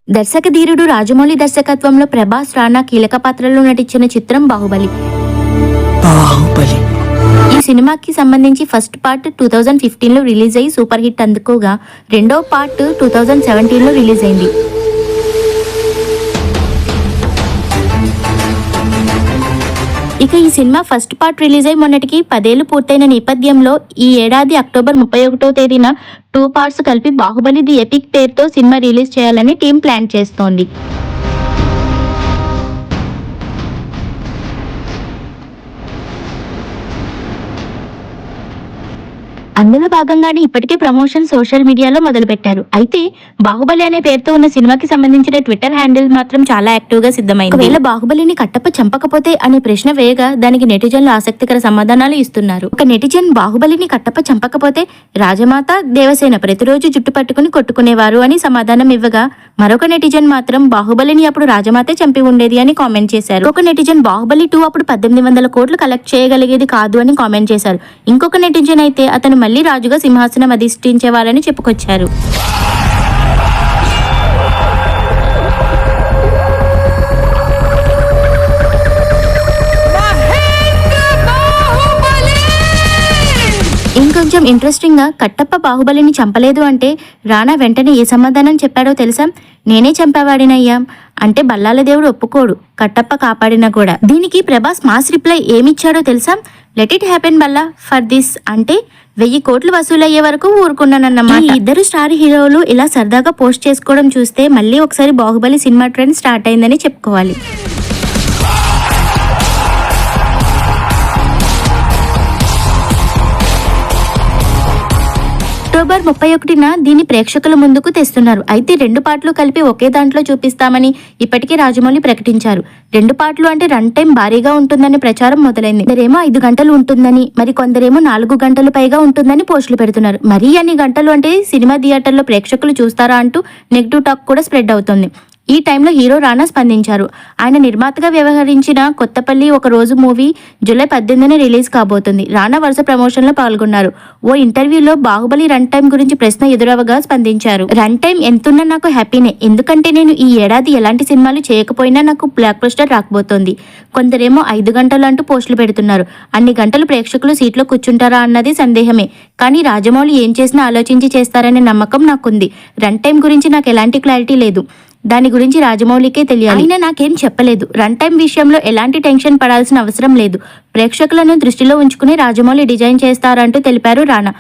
దర్శక ధీరుడు రాజమౌళి దర్శకత్వంలో ప్రభాస్ రానా కీలక పాత్రలో నటించిన చిత్రం బాహుబలి. ఈ సినిమాకి సంబంధించి ఫస్ట్ పార్ట్ 2015లో రిలీజ్ అయ్యి సూపర్ హిట్ అందుకోగా రెండో పార్ట్ 2017లో రిలీజ్ అయింది. ఇక ఈ సినిమా ఫస్ట్ పార్ట్ రిలీజ్ అయి మొన్నటికి 10 ఏళ్లు పూర్తయిన నేపథ్యంలో ఈ ఏడాది అక్టోబర్ 31వ తేదీన 2 పార్ట్స్ కలిపి బాహుబలి ది ఎపిక్ పేరుతో సినిమా రిలీజ్ చేయాలని టీం ప్లాన్ చేస్తోంది. అందులో భాగంగానే ఇప్పటికే ప్రమోషన్ సోషల్ మీడియాలో మొదలుపెట్టారు. అయితే బాహుబలి అనే పేరుతో ఉన్న సినిమాకి సంబంధించిన ట్విట్టర్ హ్యాండిల్ మాత్రం చాలా యాక్టివ్ గా సిద్ధమైంది. ఒకవేళ బాహుబలిని కట్టప్ప చంపకపోతే అనే ప్రశ్న వేయగా దానికి నెటిజన్లు ఆసక్తికర సమాధానాలు ఇస్తున్నారు. ఒక నెటిజన్ బాహుబలిని కట్టప్ప చంపకపోతే రాజమాత దేవసేన ప్రతిరోజు జుట్టు పట్టుకుని కొట్టుకునేవారు అని సమాధానం ఇవ్వగా, మరొక నెటిజన్ మాత్రం బాహుబలిని అప్పుడు రాజమాతే చంపి ఉండేది అని కామెంట్ చేశారు. ఒక నెటిజన్ బాహుబలి 2 అప్పుడు 1800 కోట్లు కలెక్ట్ చేయగలిగేది కాదు అని కామెంట్ చేశారు. ఇంకొక నెటిజన్ అయితే అతను మళ్లీ రాజుగా సింహాసనం అధిష్ఠించేవారని చెప్పుకొచ్చారు. ఇంకొంచెం ఇంట్రెస్టింగ్ గా కట్టప్ప బాహుబలిని చంపలేదు అంటే రానా వెంటనే ఏ సమాధానం చెప్పాడో తెలుసా? నేనే చంపేవాడినయ్యా అంటే బల్లాల దేవుడు ఒప్పుకోడు, కట్టప్ప కాపాడినా కూడా. దీనికి ప్రభాస్ మాస్ రిప్లై ఏమిచ్చాడో తెలుసా? లెట్ ఇట్ హ్యాపెన్ బల్లా ఫర్ దిస్ అంటే 1000 కోట్లు వసూలయ్యే వరకు ఊరుకున్నానన్నమాట. ఈ ఇద్దరు స్టార్ హీరోలు ఇలా సరదాగా పోస్ట్ చేసుకోవడం చూస్తే మళ్ళీ ఒకసారి బాహుబలి సినిమా ట్రెండ్ స్టార్ట్ అయిందని చెప్పుకోవాలి. అక్టోబర్ 31న దీన్ని ప్రేక్షకుల ముందుకు తెస్తున్నారు. అయితే 2 పార్ట్లు కలిపి ఒకే దాంట్లో చూపిస్తామని ఇప్పటికే రాజమౌళి ప్రకటించారు. 2 పార్ట్లు అంటే రన్ టైం భారీగా ఉంటుందని ప్రచారం మొదలైంది. కొందరేమో 5 గంటలు ఉంటుందని, మరి కొందరేమో 4 గంటలు పైగా ఉంటుందని పోస్టులు పెడుతున్నారు. మరీ అన్ని గంటలు అంటే సినిమా థియేటర్లో ప్రేక్షకులు చూస్తారా అంటూ నెగిటివ్ టాక్ కూడా స్ప్రెడ్ అవుతుంది. ఈ టైంలో హీరో రానా స్పందించారు. ఆయన నిర్మాతగా వ్యవహరించిన కొత్తపల్లి ఒక రోజు మూవీ జూలై 18న రిలీజ్ కాబోతుంది. రానా వరుస ప్రమోషన్ లో పాల్గొన్నారు. ఓ ఇంటర్వ్యూలో బాహుబలి రన్ టైం గురించి ప్రశ్న ఎదురవగా స్పందించారు. రన్ టైం ఎంతున్నా నాకు హ్యాపీనే, ఎందుకంటే నేను ఈ ఏడాది ఎలాంటి సినిమాలు చేయకపోయినా నాకు బ్లాక్ బస్టర్ రాకపోతుంది. కొందరేమో 5 గంటలు అంటూ పోస్టులు పెడుతున్నారు. అన్ని గంటలు ప్రేక్షకులు సీట్లో కూర్చుంటారా అన్నది సందేహమే. కానీ రాజమౌళి ఏం చేసినా ఆలోచించి చేస్తారనే నమ్మకం నాకుంది. రన్ టైం గురించి నాకు ఎలాంటి క్లారిటీ లేదు, దాని గురించి రాజమౌళికే తెలియాలి. ఆయన నాకేం చెప్పలేదు. రన్ టైం విషయంలో ఎలాంటి టెన్షన్ పడాల్సిన అవసరం లేదు. ప్రేక్షకులను దృష్టిలో ఉంచుకుని రాజమౌళి డిజైన్ చేస్తారంటూ తెలిపారు రానా.